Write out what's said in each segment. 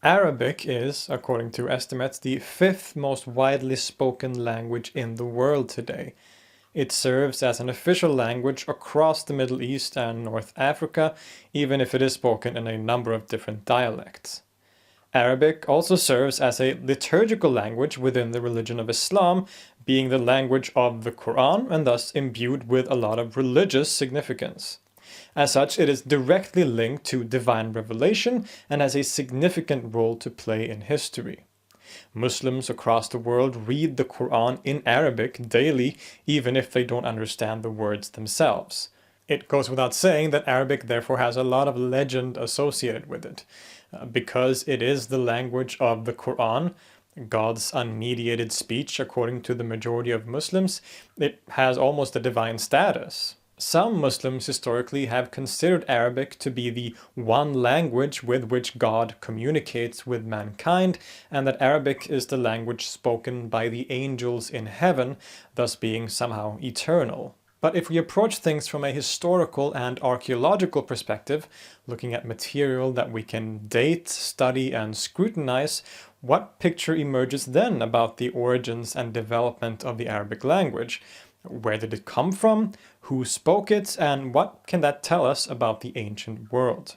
Arabic is, according to estimates, the fifth most widely spoken language in the world today. It serves as an official language across the Middle East and North Africa, even if it is spoken in a number of different dialects. Arabic also serves as a liturgical language within the religion of Islam, being the language of the Quran and thus imbued with a lot of religious significance. As such, it is directly linked to divine revelation and has a significant role to play in history. Muslims across the world read the Quran in Arabic daily, even if they don't understand the words themselves. It goes without saying that Arabic therefore has a lot of legend associated with it. Because it is the language of the Quran, God's unmediated speech according to the majority of Muslims, it has almost a divine status. Some Muslims historically have considered Arabic to be the one language with which God communicates with mankind, and that Arabic is the language spoken by the angels in heaven, thus being somehow eternal. But if we approach things from a historical and archaeological perspective, looking at material that we can date, study, and scrutinize, what picture emerges then about the origins and development of the Arabic language? Where did it come from? Who spoke it? And what can that tell us about the ancient world?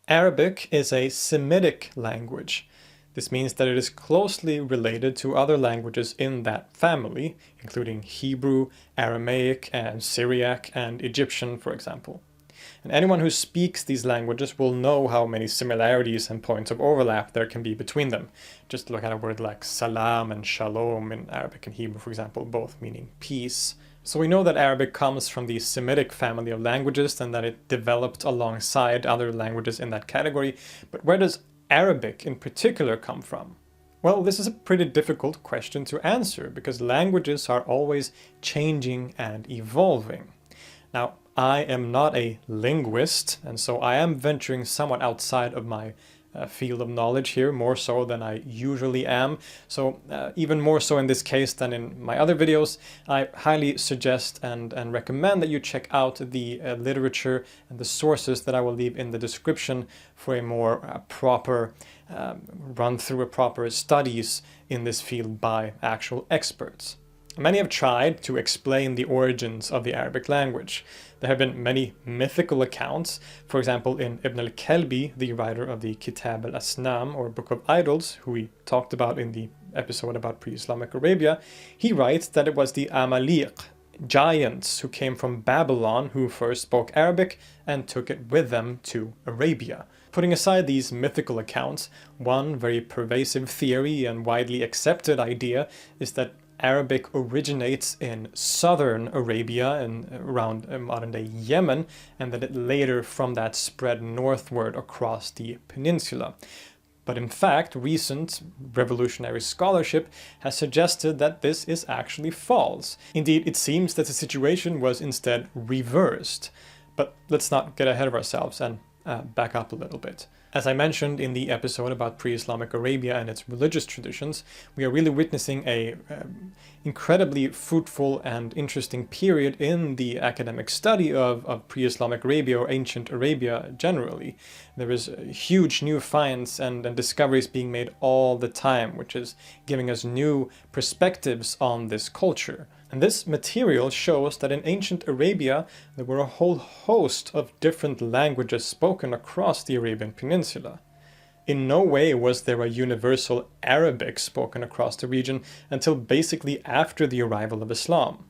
Arabic is a Semitic language. This means that it is closely related to other languages in that family, including Hebrew, Aramaic, and Syriac, and Egyptian, for example. And anyone who speaks these languages will know how many similarities and points of overlap there can be between them. Just look at a word like salam and shalom in Arabic and Hebrew, for example, both meaning peace. So we know that Arabic comes from the Semitic family of languages and that it developed alongside other languages in that category. But where does Arabic in particular come from? Well, this is a pretty difficult question to answer because languages are always changing and evolving. Now, I am not a linguist, and so I am venturing somewhat outside of my field of knowledge here, more so than I usually am. So even more so in this case than in my other videos, I highly suggest and recommend that you check out the literature and the sources that I will leave in the description for a more proper run through a proper studies in this field by actual experts. Many have tried to explain the origins of the Arabic language. There have been many mythical accounts. For example, in Ibn al-Kalbi, the writer of the Kitab al-Asnam, or Book of Idols, who we talked about in the episode about pre-Islamic Arabia, he writes that it was the Amalek, giants who came from Babylon, who first spoke Arabic and took it with them to Arabia. Putting aside these mythical accounts, one very pervasive theory and widely accepted idea is that Arabic originates in southern Arabia and around modern-day Yemen, and that it later from that spread northward across the peninsula. But in fact, recent revolutionary scholarship has suggested that this is actually false. Indeed, it seems that the situation was instead reversed. But let's not get ahead of ourselves and back up a little bit. As I mentioned in the episode about pre-Islamic Arabia and its religious traditions, we are really witnessing a incredibly fruitful and interesting period in the academic study of pre-Islamic Arabia or ancient Arabia generally. There is huge new finds and discoveries being made all the time, which is giving us new perspectives on this culture. And this material shows that in ancient Arabia, there were a whole host of different languages spoken across the Arabian Peninsula. In no way was there a universal Arabic spoken across the region until basically after the arrival of Islam.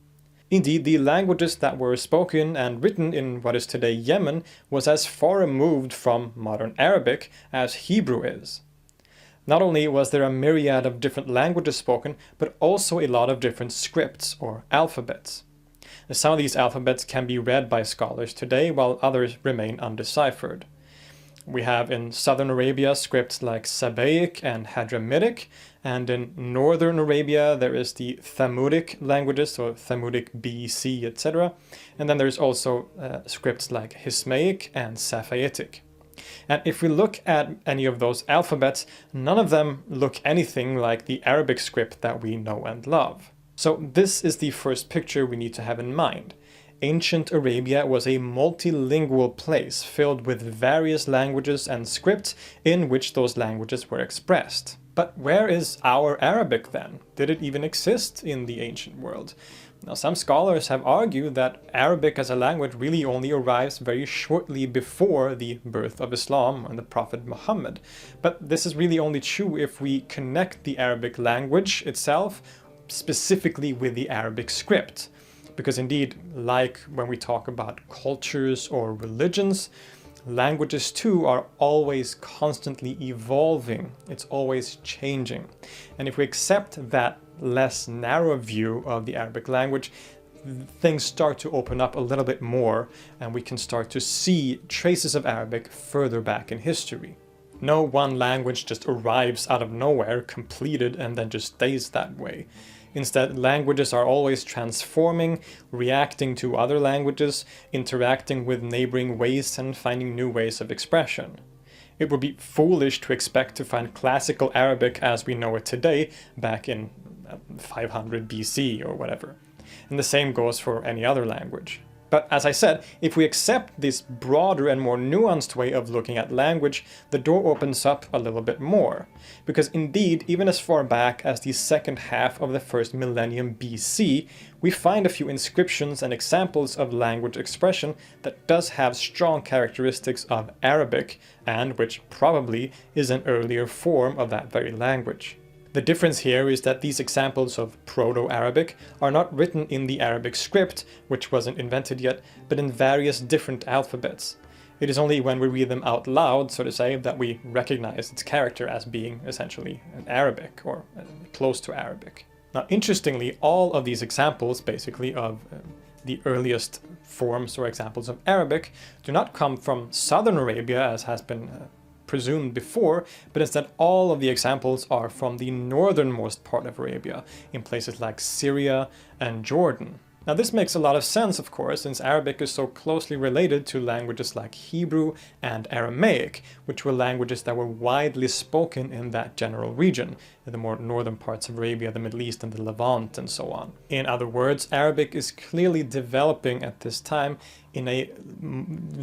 Indeed, the languages that were spoken and written in what is today Yemen was as far removed from modern Arabic as Hebrew is. Not only was there a myriad of different languages spoken, but also a lot of different scripts or alphabets. Some of these alphabets can be read by scholars today, while others remain undeciphered. We have in southern Arabia scripts like Sabaic and Hadramitic, and in northern Arabia there is the Thamudic languages, so Thamudic BC, etc. And then there's also scripts like Hismaic and Safayitic. And if we look at any of those alphabets, none of them look anything like the Arabic script that we know and love. So this is the first picture we need to have in mind. Ancient Arabia was a multilingual place filled with various languages and scripts in which those languages were expressed. But where is our Arabic then? Did it even exist in the ancient world? Now, some scholars have argued that Arabic as a language really only arrives very shortly before the birth of Islam and the Prophet Muhammad. But this is really only true if we connect the Arabic language itself specifically with the Arabic script. Because indeed, like when we talk about cultures or religions, languages too are always constantly evolving. It's always changing. And if we accept that less narrow view of the Arabic language, things start to open up a little bit more, and we can start to see traces of Arabic further back in history. No one language just arrives out of nowhere, completed, and then just stays that way. Instead, languages are always transforming, reacting to other languages, interacting with neighboring ways, and finding new ways of expression. It would be foolish to expect to find classical Arabic as we know it today back in 500 BC or whatever. And the same goes for any other language. But as I said, if we accept this broader and more nuanced way of looking at language, the door opens up a little bit more. Because indeed, even as far back as the second half of the first millennium BC, we find a few inscriptions and examples of language expression that does have strong characteristics of Arabic, and which probably is an earlier form of that very language. The difference here is that these examples of Proto-Arabic are not written in the Arabic script, which wasn't invented yet, but in various different alphabets. It is only when we read them out loud, so to say, that we recognize its character as being essentially an Arabic, or close to Arabic. Now, interestingly, all of these examples, basically, of the earliest forms or examples of Arabic do not come from southern Arabia, as has been presumed before, but instead all of the examples are from the northernmost part of Arabia, in places like Syria and Jordan. Now this makes a lot of sense, of course, since Arabic is so closely related to languages like Hebrew and Aramaic, which were languages that were widely spoken in that general region, in the more northern parts of Arabia, the Middle East, and the Levant, and so on. In other words, Arabic is clearly developing at this time in a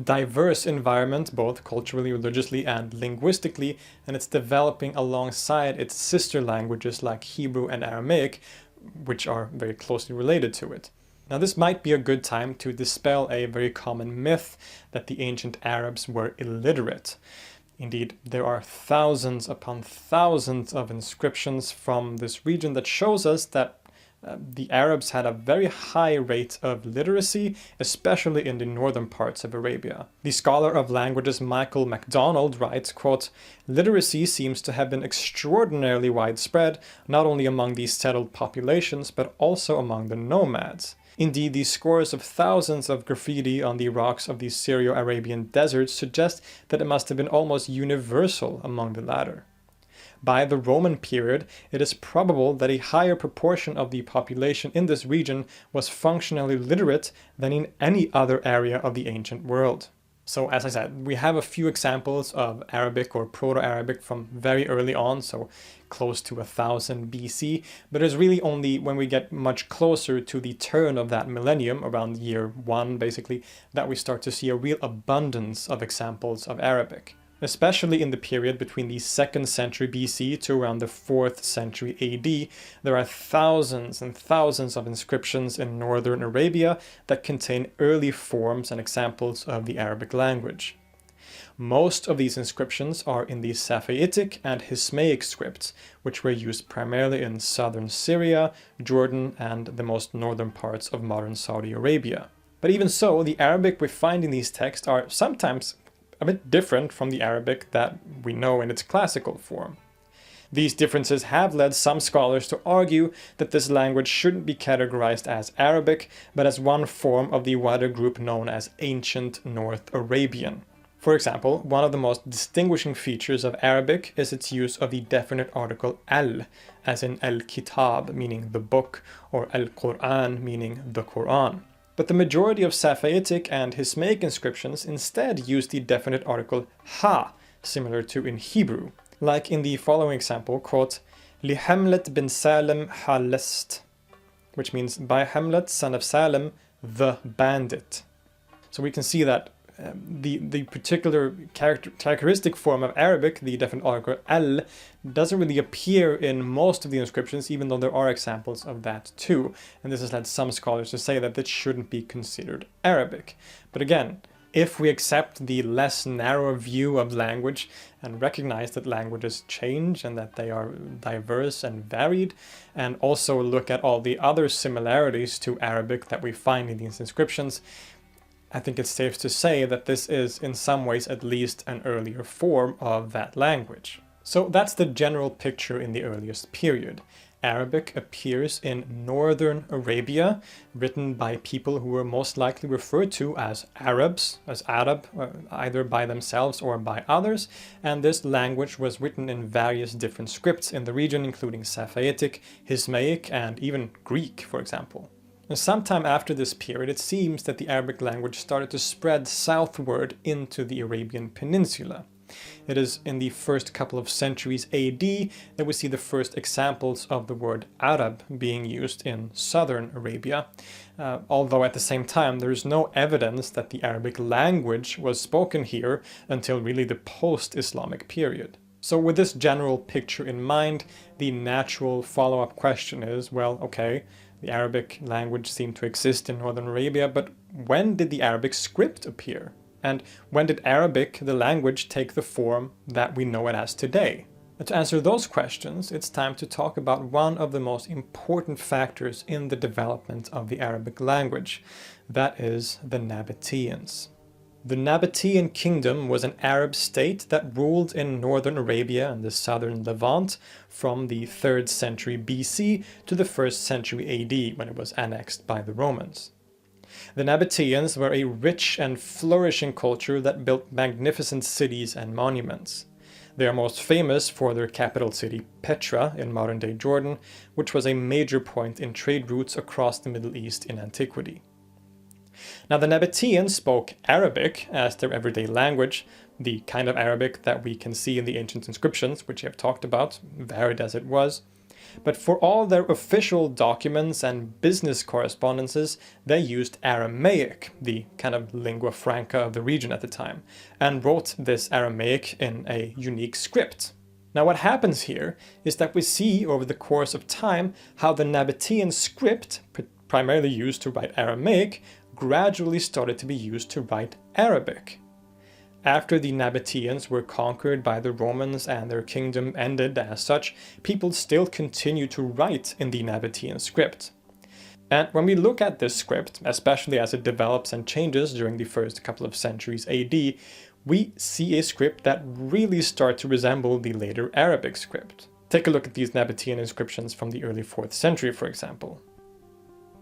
diverse environment, both culturally, religiously, and linguistically, and it's developing alongside its sister languages like Hebrew and Aramaic, which are very closely related to it. Now this might be a good time to dispel a very common myth that the ancient Arabs were illiterate. Indeed, there are thousands upon thousands of inscriptions from this region that shows us that the Arabs had a very high rate of literacy, especially in the northern parts of Arabia. The scholar of languages Michael MacDonald writes, quote, "Literacy seems to have been extraordinarily widespread, not only among these settled populations, but also among the nomads. Indeed, these scores of thousands of graffiti on the rocks of the Syro-Arabian deserts suggest that it must have been almost universal among the latter. By the Roman period, it is probable that a higher proportion of the population in this region was functionally literate than in any other area of the ancient world." So as I said, we have a few examples of Arabic or Proto-Arabic from very early on, so close to 1000 BC, but it's really only when we get much closer to the turn of that millennium, around year 1 basically, that we start to see a real abundance of examples of Arabic. Especially in the period between the 2nd century BC to around the 4th century AD, there are thousands and thousands of inscriptions in northern Arabia that contain early forms and examples of the Arabic language. Most of these inscriptions are in the Safayitic and Hismaic scripts, which were used primarily in southern Syria, Jordan, and the most northern parts of modern Saudi Arabia. But even so, the Arabic we find in these texts are sometimes a bit different from the Arabic that we know in its classical form. These differences have led some scholars to argue that this language shouldn't be categorized as Arabic, but as one form of the wider group known as Ancient North Arabian. For example, one of the most distinguishing features of Arabic is its use of the definite article al, as in al-kitab, meaning the book, or al-Quran, meaning the Quran. But the majority of Safavitic and Hismaic inscriptions instead use the definite article ha, similar to in Hebrew, like in the following example, quote, Li Hamlet bin Salim halest, which means by Hamlet, son of Salim, the bandit. So we can see that the particular characteristic form of Arabic, the definite article al, doesn't really appear in most of the inscriptions, even though there are examples of that too. And this has led some scholars to say that this shouldn't be considered Arabic. But again, if we accept the less narrow view of language and recognize that languages change and that they are diverse and varied, and also look at all the other similarities to Arabic that we find in these inscriptions, I think it's safe to say that this is in some ways at least an earlier form of that language. So that's the general picture in the earliest period. Arabic appears in northern Arabia, written by people who were most likely referred to as Arabs, as Arab, either by themselves or by others, and this language was written in various different scripts in the region, including Safavitic, Hismaic, and even Greek, for example. And sometime after this period, it seems that the Arabic language started to spread southward into the Arabian Peninsula. It is in the first couple of centuries AD that we see the first examples of the word Arab being used in southern Arabia, although at the same time there is no evidence that the Arabic language was spoken here until really the post-Islamic period. So with this general picture in mind, the natural follow-up question is, well, okay, the Arabic language seemed to exist in northern Arabia, but when did the Arabic script appear? And when did Arabic, the language, take the form that we know it as today? And to answer those questions, it's time to talk about one of the most important factors in the development of the Arabic language. That is the Nabateans. The Nabatean kingdom was an Arab state that ruled in northern Arabia and the southern Levant from the 3rd century BC to the 1st century AD, when it was annexed by the Romans. The Nabateans were a rich and flourishing culture that built magnificent cities and monuments. They are most famous for their capital city Petra in modern-day Jordan, which was a major point in trade routes across the Middle East in antiquity. Now, the Nabateans spoke Arabic as their everyday language, the kind of Arabic that we can see in the ancient inscriptions, which I have talked about, varied as it was. But for all their official documents and business correspondences, they used Aramaic, the kind of lingua franca of the region at the time, and wrote this Aramaic in a unique script. Now, what happens here is that we see over the course of time how the Nabatean script, primarily used to write Aramaic, gradually started to be used to write Arabic. After the Nabateans were conquered by the Romans and their kingdom ended as such, people still continued to write in the Nabatean script. And when we look at this script, especially as it develops and changes during the first couple of centuries AD, we see a script that really starts to resemble the later Arabic script. Take a look at these Nabatean inscriptions from the early 4th century, for example.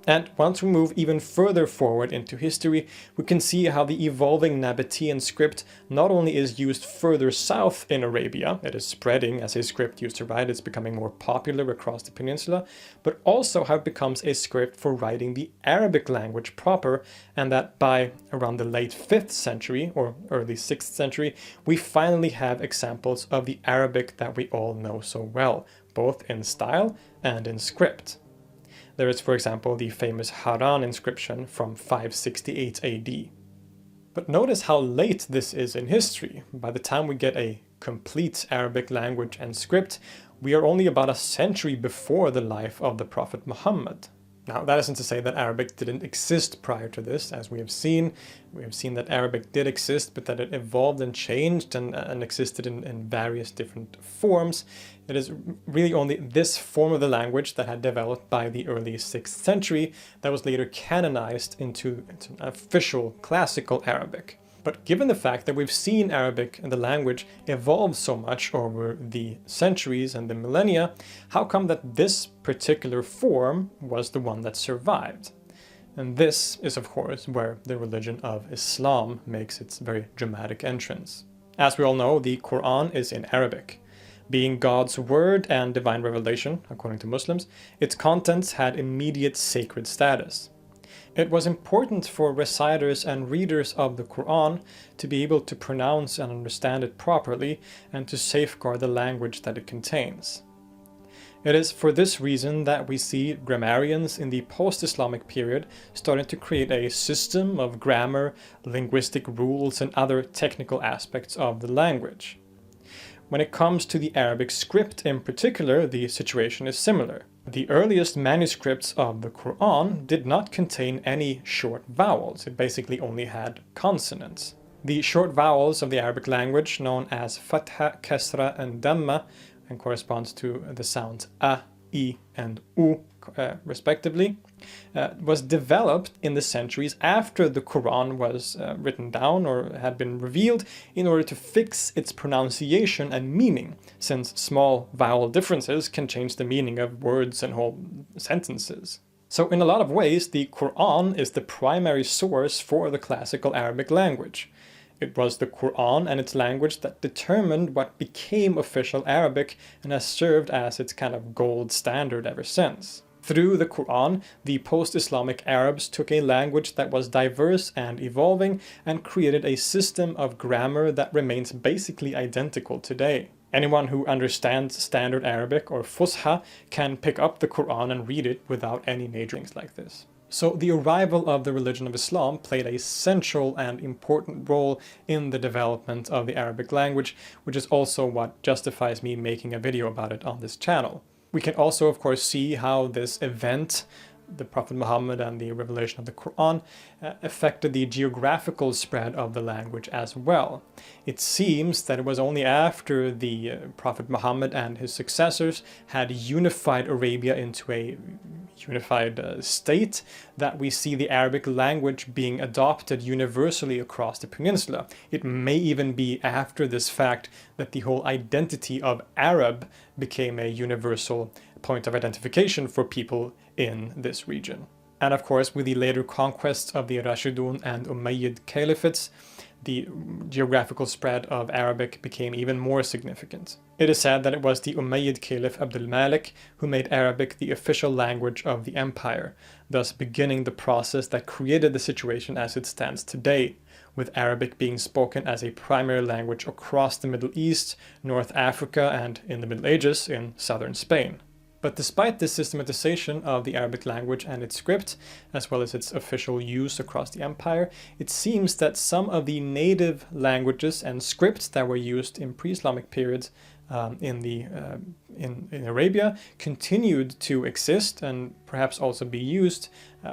And once we move even further forward into history, we can see how the evolving Nabatean script not only is used further south in Arabia, it is spreading as a script used to write, it's becoming more popular across the peninsula, but also how it becomes a script for writing the Arabic language proper, and that by around the late 5th century or early 6th century, we finally have examples of the Arabic that we all know so well, both in style and in script. There is, for example, the famous Haran inscription from 568 AD. But notice how late this is in history. By the time we get a complete Arabic language and script, we are only about a century before the life of the Prophet Muhammad. Now, that isn't to say that Arabic didn't exist prior to this, as we have seen. We have seen that Arabic did exist, but that it evolved and changed and existed in various different forms. It is really only this form of the language that had developed by the early 6th century that was later canonized into official classical Arabic. But given the fact that we've seen Arabic and the language evolve so much over the centuries and the millennia, how come that this particular form was the one that survived? And this is, of course, where the religion of Islam makes its very dramatic entrance. As we all know, the Quran is in Arabic. Being God's word and divine revelation, according to Muslims, its contents had immediate sacred status. It was important for reciters and readers of the Quran to be able to pronounce and understand it properly and to safeguard the language that it contains. It is for this reason that we see grammarians in the post-Islamic period starting to create a system of grammar, linguistic rules, and other technical aspects of the language. When it comes to the Arabic script in particular, the situation is similar. The earliest manuscripts of the Quran did not contain any short vowels. It basically only had consonants. The short vowels of the Arabic language, known as fatha, kasra, and dhamma, and corresponds to the sounds a, I, and u, respectively, was developed in the centuries after the Quran was written down or had been revealed in order to fix its pronunciation and meaning, since small vowel differences can change the meaning of words and whole sentences. So in a lot of ways, the Quran is the primary source for the classical Arabic language. It was the Quran and its language that determined what became official Arabic and has served as its kind of gold standard ever since. Through the Quran, the post-Islamic Arabs took a language that was diverse and evolving and created a system of grammar that remains basically identical today. Anyone who understands Standard Arabic or Fusha can pick up the Quran and read it without any major things like this. So the arrival of the religion of Islam played a central and important role in the development of the Arabic language, which is also what justifies me making a video about it on this channel. We can also, of course, see how this event, the Prophet Muhammad and the revelation of the Quran, affected the geographical spread of the language as well. It seems that it was only after the Prophet Muhammad and his successors had unified Arabia into a unified state that we see the Arabic language being adopted universally across the peninsula. It may even be after this fact that the whole identity of Arab became a universal point of identification for people in this region. And of course, with the later conquests of the Rashidun and Umayyad caliphates, the geographical spread of Arabic became even more significant. It is said that it was the Umayyad Caliph Abdul Malik who made Arabic the official language of the empire, thus beginning the process that created the situation as it stands today, with Arabic being spoken as a primary language across the Middle East, North Africa, and in the Middle Ages in southern Spain. But despite this systematization of the Arabic language and its script, as well as its official use across the empire, it seems that some of the native languages and scripts that were used in pre-Islamic periods in Arabia continued to exist and perhaps also be used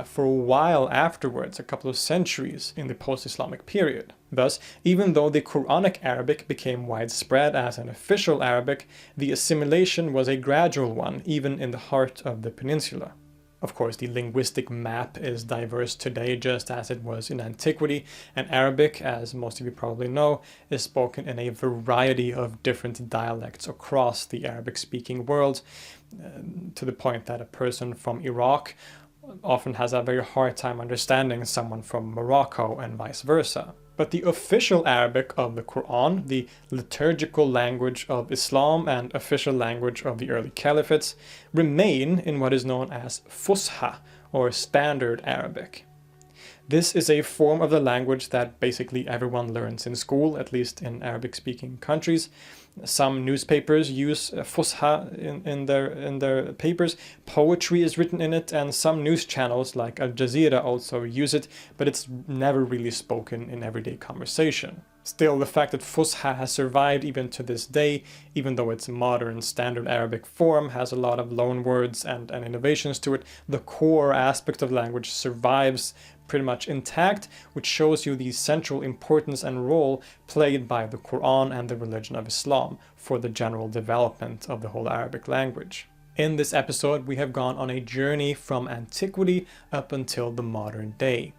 for a while afterwards, a couple of centuries in the post-Islamic period. Thus, even though the Quranic Arabic became widespread as an official Arabic, the assimilation was a gradual one, even in the heart of the peninsula. Of course, the linguistic map is diverse today just as it was in antiquity, and Arabic, as most of you probably know, is spoken in a variety of different dialects across the Arabic-speaking world, to the point that a person from Iraq often has a very hard time understanding someone from Morocco and vice versa. But the official Arabic of the Quran, the liturgical language of Islam and official language of the early caliphates, remain in what is known as Fusha, or Standard Arabic. This is a form of the language that basically everyone learns in school, at least in Arabic-speaking countries. Some newspapers use Fusha in their papers. Poetry is written in it, and some news channels like Al Jazeera also use it, but it's never really spoken in everyday conversation. Still, the fact that Fusha has survived even to this day, even though its modern Standard Arabic form has a lot of loanwords and innovations to it, the core aspect of language survives pretty much intact, which shows you the central importance and role played by the Quran and the religion of Islam for the general development of the whole Arabic language. In this episode, we have gone on a journey from antiquity up until the modern day.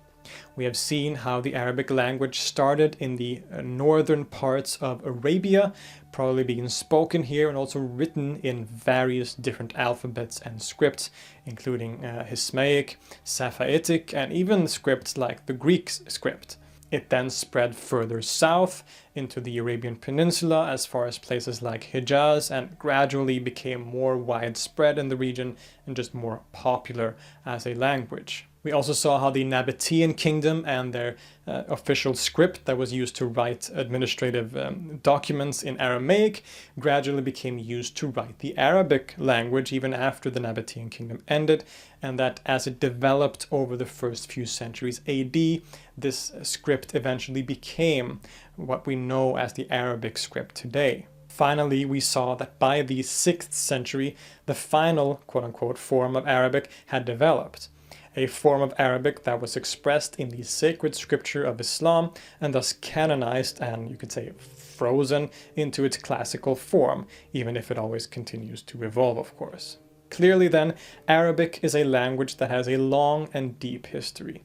We have seen how the Arabic language started in the northern parts of Arabia, probably being spoken here and also written in various different alphabets and scripts, including Hismaic, Safaetic, and even scripts like the Greek script. It then spread further south into the Arabian Peninsula as far as places like Hijaz, and gradually became more widespread in the region and just more popular as a language. We also saw how the Nabatean kingdom and their official script that was used to write administrative documents in Aramaic gradually became used to write the Arabic language even after the Nabatean kingdom ended, and that as it developed over the first few centuries AD, this script eventually became what we know as the Arabic script today. Finally, we saw that by the 6th century, the final quote-unquote form of Arabic had developed. A form of Arabic that was expressed in the sacred scripture of Islam and thus canonized and, you could say, frozen into its classical form, even if it always continues to evolve, of course. Clearly then, Arabic is a language that has a long and deep history.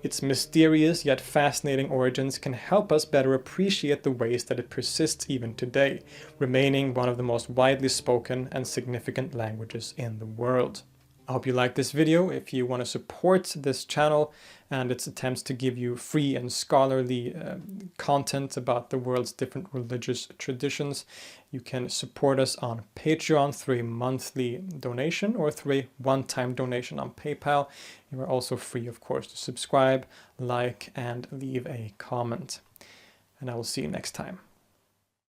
Its mysterious yet fascinating origins can help us better appreciate the ways that it persists even today, remaining one of the most widely spoken and significant languages in the world. I hope you liked this video. If you want to support this channel and its attempts to give you free and scholarly content about the world's different religious traditions, you can support us on Patreon through a monthly donation or through a one-time donation on PayPal. You are also free, of course, to subscribe, like, and leave a comment. And I will see you next time.